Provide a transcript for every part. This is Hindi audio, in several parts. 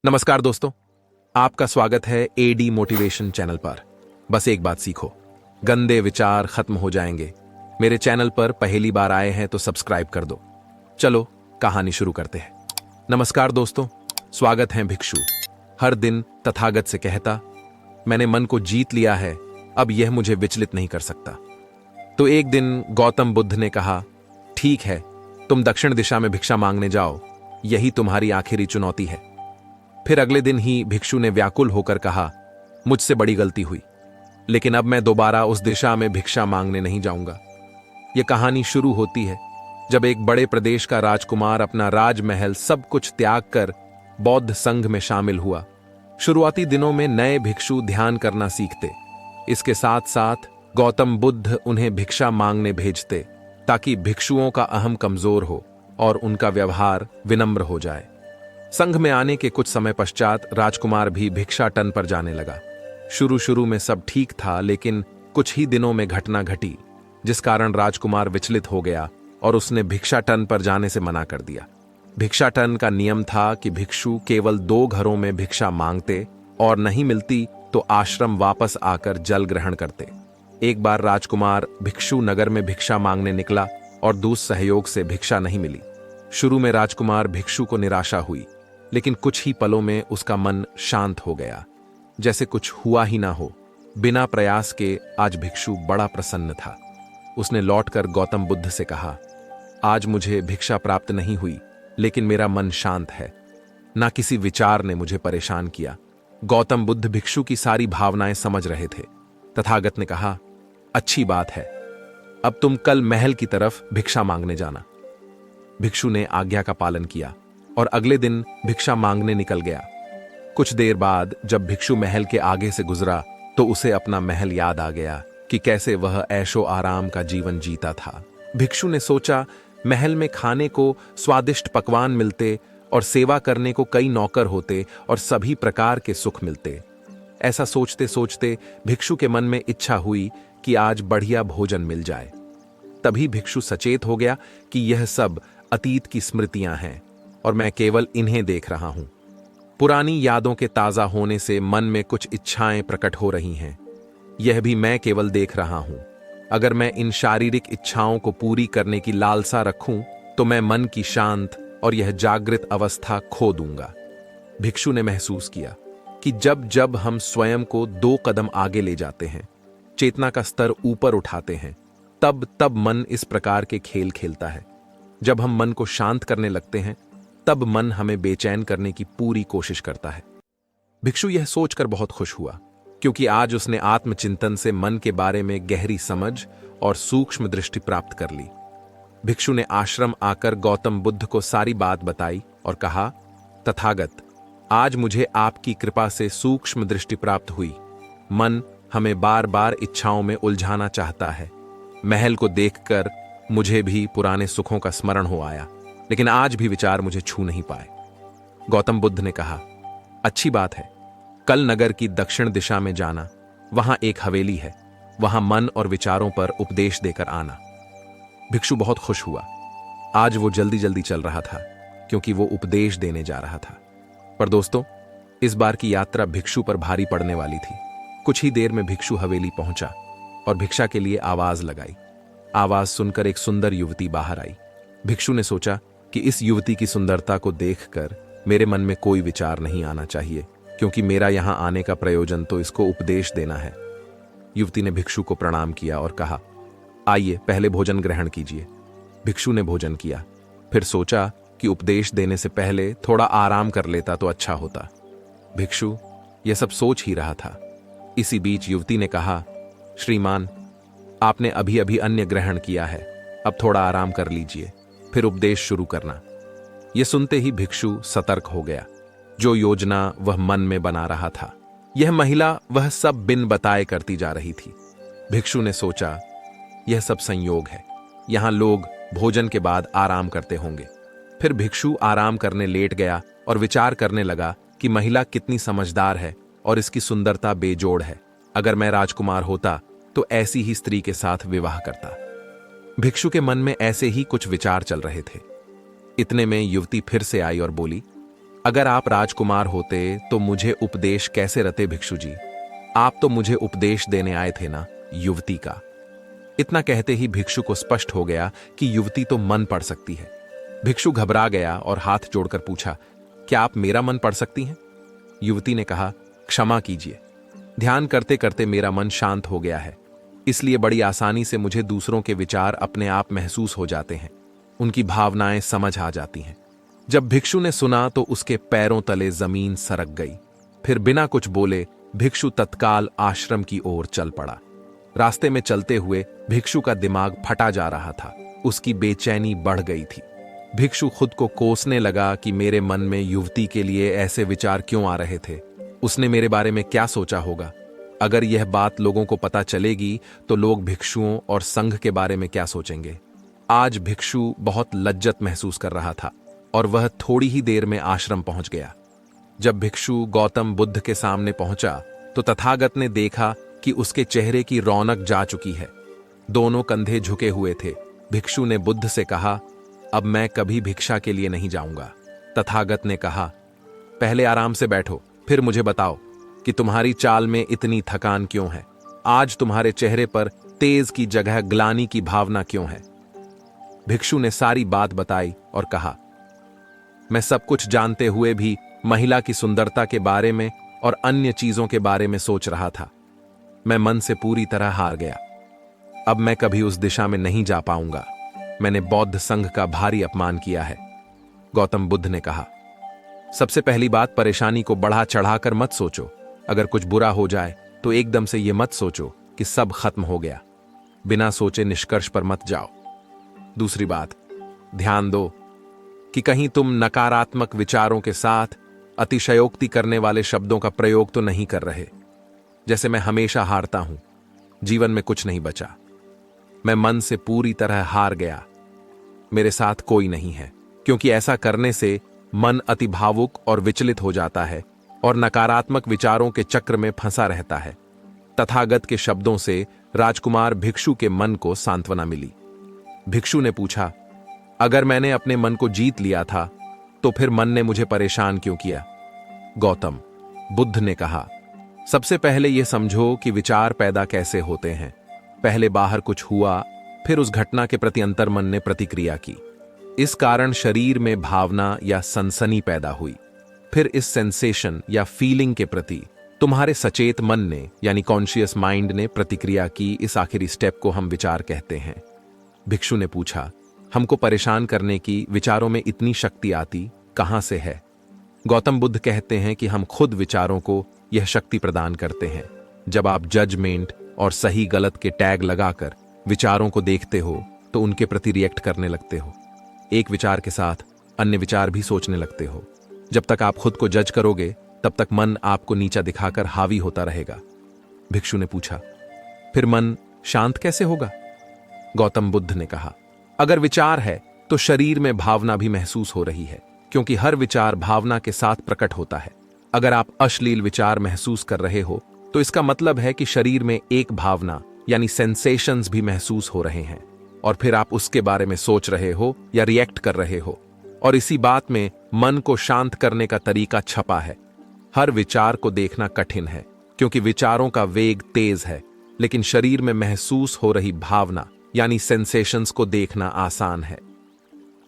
नमस्कार दोस्तों, आपका स्वागत है एडी मोटिवेशन चैनल पर। बस एक बात सीखो, गंदे विचार खत्म हो जाएंगे। मेरे चैनल पर पहली बार आए हैं तो सब्सक्राइब कर दो। चलो कहानी शुरू करते हैं। नमस्कार दोस्तों, स्वागत है भिक्षु। हर दिन तथागत से कहता, मैंने मन को जीत लिया है, अब यह मुझे विचलित नहीं कर सकता। तो एक दिन गौतम बुद्ध ने कहा, ठीक है, तुम दक्षिण दिशा में भिक्षा मांगने जाओ, यही तुम्हारी आखिरी चुनौती है। फिर अगले दिन ही भिक्षु ने व्याकुल होकर कहा, मुझसे बड़ी गलती हुई, लेकिन अब मैं दोबारा उस दिशा में भिक्षा मांगने नहीं जाऊंगा। यह कहानी शुरू होती है जब एक बड़े प्रदेश का राजकुमार अपना राजमहल सब कुछ त्याग कर बौद्ध संघ में शामिल हुआ। शुरुआती दिनों में नए भिक्षु ध्यान करना सीखते, इसके साथ साथ गौतम बुद्ध उन्हें भिक्षा मांगने भेजते ताकि भिक्षुओं का अहम कमजोर हो और उनका व्यवहार विनम्र हो जाए। संघ में आने के कुछ समय पश्चात राजकुमार भी भिक्षाटन पर जाने लगा। शुरू शुरू में सब ठीक था, लेकिन कुछ ही दिनों में घटना घटी जिस कारण राजकुमार विचलित हो गया और उसने भिक्षाटन पर जाने से मना कर दिया। भिक्षाटन का नियम था कि भिक्षु केवल 2 घरों में भिक्षा मांगते और नहीं मिलती तो आश्रम वापस आकर जल ग्रहण करते। एक बार राजकुमार भिक्षु नगर में भिक्षा मांगने निकला और दूसरे सहयोग से भिक्षा नहीं मिली। शुरू में राजकुमार भिक्षु को निराशा हुई, लेकिन कुछ ही पलों में उसका मन शांत हो गया, जैसे कुछ हुआ ही ना हो। बिना प्रयास के आज भिक्षु बड़ा प्रसन्न था। उसने लौटकर गौतम बुद्ध से कहा, आज मुझे भिक्षा प्राप्त नहीं हुई, लेकिन मेरा मन शांत है, ना किसी विचार ने मुझे परेशान किया। गौतम बुद्ध भिक्षु की सारी भावनाएं समझ रहे थे। तथागत ने कहा, अच्छी बात है, अब तुम कल महल की तरफ भिक्षा मांगने जाना। भिक्षु ने आज्ञा का पालन किया और अगले दिन भिक्षा मांगने निकल गया। कुछ देर बाद जब भिक्षु महल के आगे से गुजरा तो उसे अपना महल याद आ गया कि कैसे वह ऐशो आराम का जीवन जीता था। भिक्षु ने सोचा, महल में खाने को स्वादिष्ट पकवान मिलते और सेवा करने को कई नौकर होते और सभी प्रकार के सुख मिलते। ऐसा सोचते सोचते भिक्षु के मन में इच्छा हुई कि आज बढ़िया भोजन मिल जाए। तभी भिक्षु सचेत हो गया कि यह सब अतीत की स्मृतियां हैं और मैं केवल इन्हें देख रहा हूं। पुरानी यादों के ताजा होने से मन में कुछ इच्छाएं प्रकट हो रही हैं, यह भी मैं केवल देख रहा हूं। अगर मैं इन शारीरिक इच्छाओं को पूरी करने की लालसा रखूं तो मैं मन की शांत और यह जागृत अवस्था खो दूंगा। भिक्षु ने महसूस किया कि जब जब हम स्वयं को 2 कदम आगे ले जाते हैं, चेतना का स्तर ऊपर उठाते हैं, तब तब मन इस प्रकार के खेल खेलता है। जब हम मन को शांत करने लगते हैं, तब मन हमें बेचैन करने की पूरी कोशिश करता है। भिक्षु यह सोचकर बहुत खुश हुआ, क्योंकि आज उसने आत्मचिंतन से मन के बारे में गहरी समझ और सूक्ष्म दृष्टि प्राप्त कर ली। भिक्षु ने आश्रम आकर गौतम बुद्ध को सारी बात बताई और कहा, तथागत, आज मुझे आपकी कृपा से सूक्ष्म दृष्टि प्राप्त हुई। मन हमें बार बार इच्छाओं में उलझाना चाहता है। महल को देखकर मुझे भी पुराने सुखों का स्मरण हो आया, लेकिन आज भी विचार मुझे छू नहीं पाए। गौतम बुद्ध ने कहा, अच्छी बात है, कल नगर की दक्षिण दिशा में जाना, वहां एक हवेली है, वहां मन और विचारों पर उपदेश देकर आना। भिक्षु बहुत खुश हुआ। आज वो जल्दी जल्दी चल रहा था, क्योंकि वो उपदेश देने जा रहा था। पर दोस्तों, इस बार की यात्रा भिक्षु पर भारी पड़ने वाली थी। कुछ ही देर में भिक्षु हवेली पहुंचा और भिक्षा के लिए आवाज लगाई। आवाज सुनकर एक सुंदर युवती बाहर आई। भिक्षु ने सोचा कि इस युवती की सुंदरता को देखकर मेरे मन में कोई विचार नहीं आना चाहिए, क्योंकि मेरा यहां आने का प्रयोजन तो इसको उपदेश देना है। युवती ने भिक्षु को प्रणाम किया और कहा, आइए पहले भोजन ग्रहण कीजिए। भिक्षु ने भोजन किया, फिर सोचा कि उपदेश देने से पहले थोड़ा आराम कर लेता तो अच्छा होता। भिक्षु यह सब सोच ही रहा था। इसी बीच युवती ने कहा, श्रीमान, आपने अभी अभी अन्न ग्रहण किया है, अब थोड़ा आराम कर लीजिए, फिर उपदेश शुरू करना। यह सुनते ही भिक्षु सतर्क हो गया। जो योजना वह मन में बना रहा था, यह महिला वह सब बिन बताए करती जा रही थी। भिक्षु ने सोचा, यह सब संयोग है, यहां लोग भोजन के बाद आराम करते होंगे। फिर भिक्षु आराम करने लेट गया और विचार करने लगा कि महिला कितनी समझदार है और इसकी सुंदरता बेजोड़ है। अगर मैं राजकुमार होता तो ऐसी ही स्त्री के साथ विवाह करता। भिक्षु के मन में ऐसे ही कुछ विचार चल रहे थे। इतने में युवती फिर से आई और बोली, अगर आप राजकुमार होते तो मुझे उपदेश कैसे रते भिक्षु जी? आप तो मुझे उपदेश देने आए थे ना, युवती का। इतना कहते ही भिक्षु को स्पष्ट हो गया कि युवती तो मन पढ़ सकती है। भिक्षु घबरा गया और हाथ जोड़कर पूछा, क्या आप मेरा मन पढ़ सकती हैं? युवती ने कहा, क्षमा कीजिए, ध्यान करते करते मेरा मन शांत हो गया है, इसलिए बड़ी आसानी से मुझे दूसरों के विचार अपने आप महसूस हो जाते हैं, उनकी भावनाएं समझ आ जाती हैं। जब भिक्षु ने सुना तो उसके पैरों तले जमीन सरक गई। फिर बिना कुछ बोले भिक्षु तत्काल आश्रम की ओर चल पड़ा। रास्ते में चलते हुए भिक्षु का दिमाग फटा जा रहा था, उसकी बेचैनी बढ़ गई थी। भिक्षु खुद को कोसने लगा कि मेरे मन में युवती के लिए ऐसे विचार क्यों आ रहे थे। उसने मेरे बारे में क्या सोचा होगा? अगर यह बात लोगों को पता चलेगी तो लोग भिक्षुओं और संघ के बारे में क्या सोचेंगे? आज भिक्षु बहुत लज्जत महसूस कर रहा था और वह थोड़ी ही देर में आश्रम पहुंच गया। जब भिक्षु गौतम बुद्ध के सामने पहुंचा तो तथागत ने देखा कि उसके चेहरे की रौनक जा चुकी है। दोनों कंधे झुके हुए थे। भिक्षु ने बुद्ध से कहा, अब मैं कभी भिक्षा के लिए नहीं जाऊंगा। तथागत ने कहा, पहले आराम से बैठो, फिर मुझे बताओ कि तुम्हारी चाल में इतनी थकान क्यों है? आज तुम्हारे चेहरे पर तेज की जगह ग्लानि की भावना क्यों है? भिक्षु ने सारी बात बताई और कहा, मैं सब कुछ जानते हुए भी महिला की सुंदरता के बारे में और अन्य चीजों के बारे में सोच रहा था। मैं मन से पूरी तरह हार गया। अब मैं कभी उस दिशा में नहीं जा पाऊंगा। मैंने बौद्ध संघ का भारी अपमान किया है। गौतम बुद्ध ने कहा, सबसे पहली बात, परेशानी को बढ़ा चढ़ाकर मत सोचो। अगर कुछ बुरा हो जाए तो एकदम से यह मत सोचो कि सब खत्म हो गया। बिना सोचे निष्कर्ष पर मत जाओ। दूसरी बात, ध्यान दो कि कहीं तुम नकारात्मक विचारों के साथ अतिशयोक्ति करने वाले शब्दों का प्रयोग तो नहीं कर रहे। जैसे मैं हमेशा हारता हूं, जीवन में कुछ नहीं बचा। मैं मन से पूरी तरह हार गया। मेरे साथ कोई नहीं है, क्योंकि ऐसा करने से मन अति भावुक और विचलित हो जाता है और नकारात्मक विचारों के चक्र में फंसा रहता है। तथागत के शब्दों से राजकुमार भिक्षु के मन को सांत्वना मिली। भिक्षु ने पूछा, अगर मैंने अपने मन को जीत लिया था तो फिर मन ने मुझे परेशान क्यों किया? गौतम, बुद्ध ने कहा, सबसे पहले यह समझो कि विचार पैदा कैसे होते हैं। पहले बाहर कुछ हुआ, फिर उस घटना के प्रति अंतर्मन ने प्रतिक्रिया की। इस कारण शरीर में भावना या सनसनी पैदा हुई। फिर इस सेंसेशन या फीलिंग के प्रति तुम्हारे सचेत मन ने यानी कॉन्शियस माइंड ने प्रतिक्रिया की। इस आखिरी स्टेप को हम विचार कहते हैं। भिक्षु ने पूछा, हमको परेशान करने की विचारों में इतनी शक्ति आती कहां से है? गौतम बुद्ध कहते हैं कि हम खुद विचारों को यह शक्ति प्रदान करते हैं। जब आप जजमेंट और सही गलत के टैग लगाकर विचारों को देखते हो तो उनके प्रति रिएक्ट करने लगते हो। एक विचार के साथ अन्य विचार भी सोचने लगते हो। जब तक आप खुद को जज करोगे तब तक मन आपको नीचा दिखाकर हावी होता रहेगा। भिक्षु ने पूछा, फिर मन शांत कैसे होगा? गौतम बुद्ध ने कहा, अगर विचार है तो शरीर में भावना भी महसूस हो रही है, क्योंकि हर विचार भावना के साथ प्रकट होता है। अगर आप अश्लील विचार महसूस कर रहे हो तो इसका मतलब है कि शरीर में एक भावना यानी सेंसेशंस भी महसूस हो रहे हैं और फिर आप उसके बारे में सोच रहे हो या रिएक्ट कर रहे हो। और इसी बात में मन को शांत करने का तरीका छपा है। हर विचार को देखना कठिन है क्योंकि विचारों का वेग तेज है, लेकिन शरीर में महसूस हो रही भावना यानी सेंसेशंस को देखना आसान है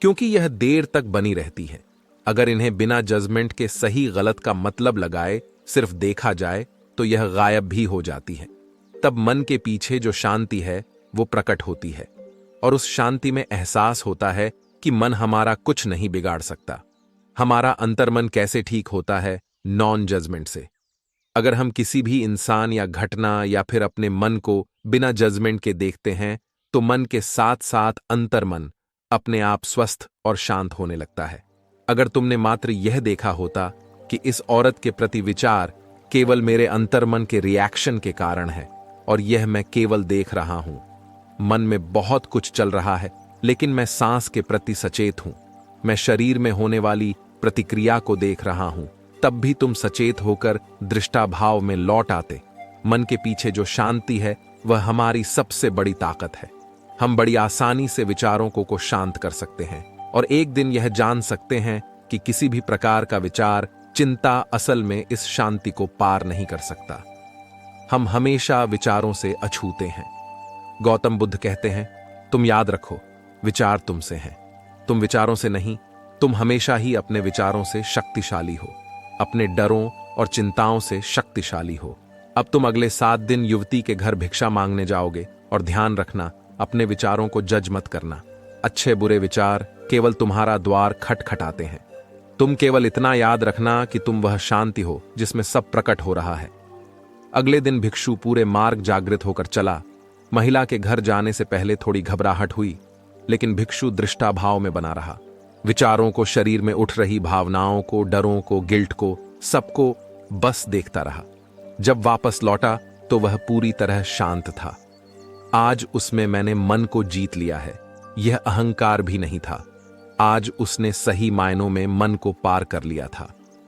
क्योंकि यह देर तक बनी रहती है। अगर इन्हें बिना जजमेंट के सही गलत का मतलब लगाए सिर्फ देखा जाए तो यह गायब भी हो जाती है। तब मन के पीछे जो शांति है वो प्रकट होती है और उस शांति में एहसास होता है कि मन हमारा कुछ नहीं बिगाड़ सकता। हमारा अंतर्मन कैसे ठीक होता है? नॉन जजमेंट से। अगर हम किसी भी इंसान या घटना या फिर अपने मन को बिना जजमेंट के देखते हैं तो मन के साथ साथ अंतर्मन अपने आप स्वस्थ और शांत होने लगता है। अगर तुमने मात्र यह देखा होता कि इस औरत के प्रति विचार केवल मेरे अंतर्मन के रिएक्शन के कारण है और यह मैं केवल देख रहा हूं, मन में बहुत कुछ चल रहा है लेकिन मैं सांस के प्रति सचेत हूं, मैं शरीर में होने वाली प्रतिक्रिया को देख रहा हूं, तब भी तुम सचेत होकर दृष्टाभाव में लौट आते। मन के पीछे जो शांति है वह हमारी सबसे बड़ी ताकत है। हम बड़ी आसानी से विचारों को शांत कर सकते हैं और एक दिन यह जान सकते हैं कि किसी भी प्रकार का विचार, चिंता असल में इस शांति को पार नहीं कर सकता। हम हमेशा विचारों से अछूते हैं। गौतम बुद्ध कहते हैं, तुम याद रखो, विचार तुमसे हैं, तुम विचारों से नहीं। तुम हमेशा ही अपने विचारों से शक्तिशाली हो, अपने डरों और चिंताओं से शक्तिशाली हो। अब तुम अगले 7 दिन युवती के घर भिक्षा मांगने जाओगे, और ध्यान रखना, अपने विचारों को जज मत करना। अच्छे बुरे विचार केवल तुम्हारा द्वार खटखटाते हैं। तुम केवल इतना याद रखना कि तुम वह शांति हो जिसमें सब प्रकट हो रहा है। अगले दिन भिक्षु पूरे मार्ग जागृत होकर चला। महिला के घर जाने से पहले थोड़ी घबराहट हुई, लेकिन भिक्षु दृष्टाभाव में बना रहा। विचारों को, शरीर में उठ रही भावनाओं को, डरों को, गिल्ट को, सबको बस देखता रहा। जब वापस लौटा तो वह पूरी तरह शांत था। आज उसमें मैंने मन को जीत लिया है, यह अहंकार भी नहीं था। आज उसने सही मायनों में मन को पार कर लिया था।